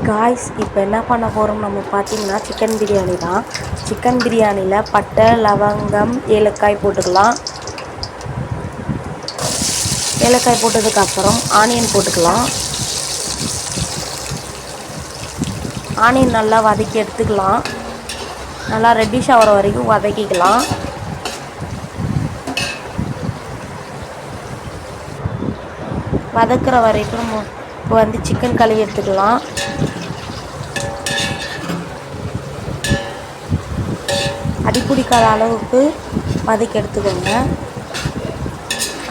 Guys இப்போ என்ன பண்ண போகிறோம் நம்ம பார்த்தீங்கன்னா சிக்கன் பிரியாணி தான். சிக்கன் பிரியாணியில் பட்டை, லவங்கம், ஏலக்காய் போட்டுக்கலாம். ஏலக்காய் போட்டதுக்கப்புறம் ஆனியன் போட்டுக்கலாம். ஆனியன் நல்லா வதக்கி எடுத்துக்கலாம். நல்லா ரெட்டிஷ் ஆகிற வரைக்கும் வதக்கிக்கலாம். வதக்கிற வரைக்கும் இப்போ வந்து சிக்கன் கழுவி எடுத்துக்கலாம். அடி பிடிக்காத அளவுக்கு வதக்கி எடுத்துக்கோங்க.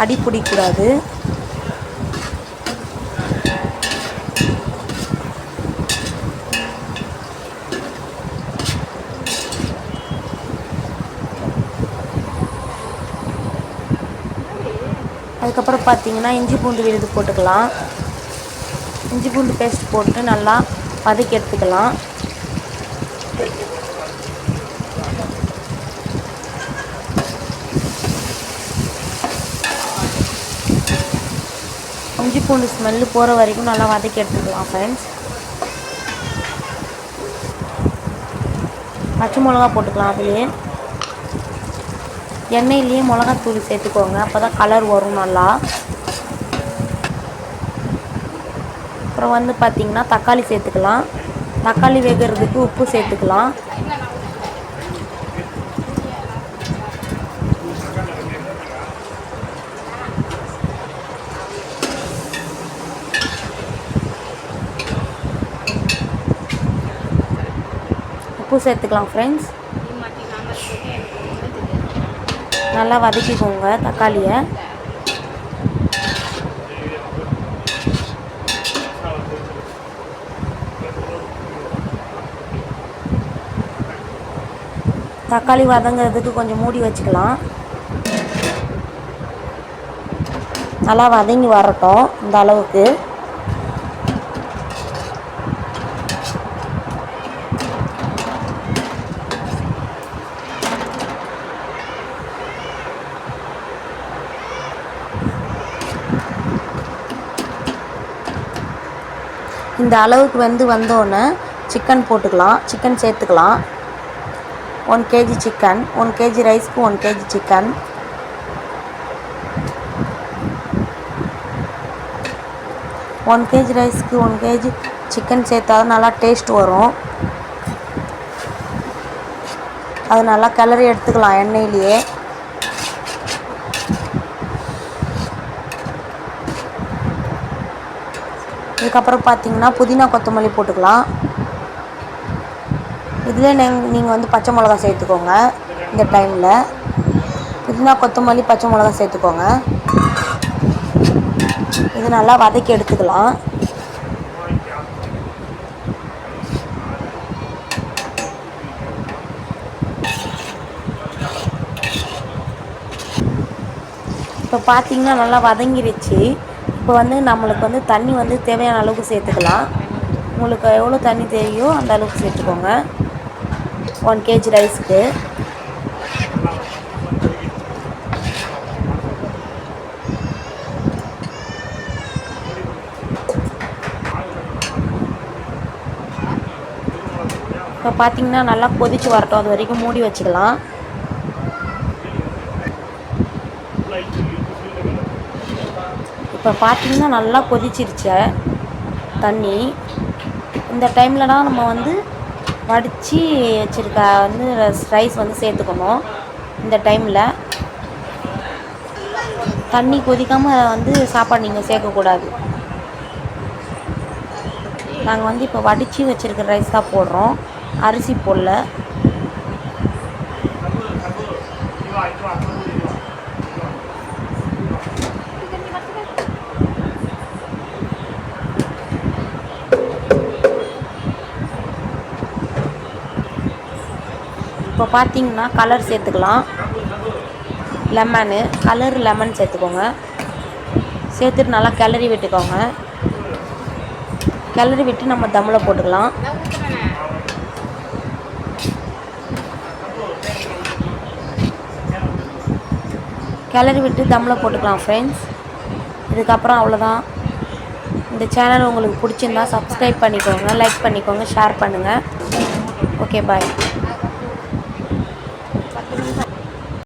அடி பிடிக்கக்கூடாது. அதுக்கப்புறம் பார்த்தீங்கன்னா இஞ்சி பூண்டு விழுது போட்டுக்கலாம். இஞ்சி பூண்டு பேஸ்ட் போட்டு நல்லா வதக்கி எடுத்துக்கலாம். இஞ்சி பூண்டு ஸ்மெல்லு போகிற வரைக்கும் நல்லா வதக்கி எடுத்துக்கலாம் ஃப்ரெண்ட்ஸ். பச்சை மிளகா போட்டுக்கலாம். அதுலேயே எண்ணெயிலேயே மிளகாத்தூள் சேர்த்துக்கோங்க. அப்போ தான் கலர் வரும் நல்லா. அப்புறம் வந்து பார்த்திங்கன்னா தக்காளி சேர்த்துக்கலாம். தக்காளி வேகிறதுக்கு உப்பு சேர்த்துக்கலாம். உப்பு சேர்த்துக்கலாம் ஃப்ரெண்ட்ஸ். நல்லா வதக்கிக்கோங்க தக்காளியை. தக்காளி வதங்கிறதுக்கு கொஞ்சம் மூடி வச்சுக்கலாம். நல்லா வதங்கி வரட்டும் இந்த அளவுக்கு. இந்த அளவுக்கு வந்தோடனே சிக்கன் போட்டுக்கலாம். சிக்கன் சேர்த்துக்கலாம். 1 kg சிக்கன், 1 kg ரைஸ்க்கு 1 kg சிக்கன். ஒன் கேஜி ரைஸ்க்கு 1 kg சிக்கன் சேர்த்தா நல்லா டேஸ்ட் வரும். அது நல்லா கிளறி எடுத்துக்கலாம் எண்ணெயிலேயே. இதுக்கப்புறம் பார்த்தீங்கன்னா புதினா கொத்தமல்லி போட்டுக்கலாம். இதில் நீங்கள் பச்சை மிளகா சேர்த்துக்கோங்க. இந்த டைமில் புதினா கொத்தமல்லி பச்சை மிளகா சேர்த்துக்கோங்க. இது நல்லா வதக்கி எடுத்துக்கலாம். இப்போ பார்த்தீங்கன்னா நல்லா வதங்கிடுச்சு. இப்போ நம்மளுக்கு தண்ணி தேவையான அளவுக்கு சேர்த்துக்கலாம். உங்களுக்கு எவ்வளோ தண்ணி தேவையோ அந்த அளவுக்கு சேர்த்துக்கோங்க 1 kg ரைஸ்க்கு. இப்போ பார்த்தீங்கன்னா நல்லா கொதிச்சு வரட்டும். அது வரைக்கும் மூடி வச்சுக்கலாம். இப்போ பார்த்தீங்கன்னா நல்லா கொதிச்சிருச்சு தண்ணி. இந்த டைமில் தான் நம்ம வடித்து வச்சுருக்க ரைஸ் சேர்த்துக்கணும். இந்த டைமில் தண்ணி கொதிக்காமல் சாப்பாடு நீங்கள் சேர்க்கக்கூடாது. நாங்கள் இப்போ வடித்து வச்சுருக்க ரைஸ் தான் போடுறோம், அரிசி போடல. இப்போ பார்த்தீங்கன்னா கலர் சேர்த்துக்கலாம். லெமன் சேர்த்துக்கோங்க. சேர்த்துட்டு நல்லா கிளறி விட்டுக்கோங்க. கிளறி விட்டு நம்ம தம்மில் போட்டுக்கலாம். கிளறி விட்டு தம்மில் போட்டுக்கலாம் ஃப்ரெண்ட்ஸ். இதுக்கப்புறம் அவ்வளோதான். இந்த சேனல் உங்களுக்கு பிடிச்சிருந்தா சப்ஸ்கிரைப் பண்ணிக்கோங்க, லைக் பண்ணிக்கோங்க, ஷேர் பண்ணுங்கள். Okay bye.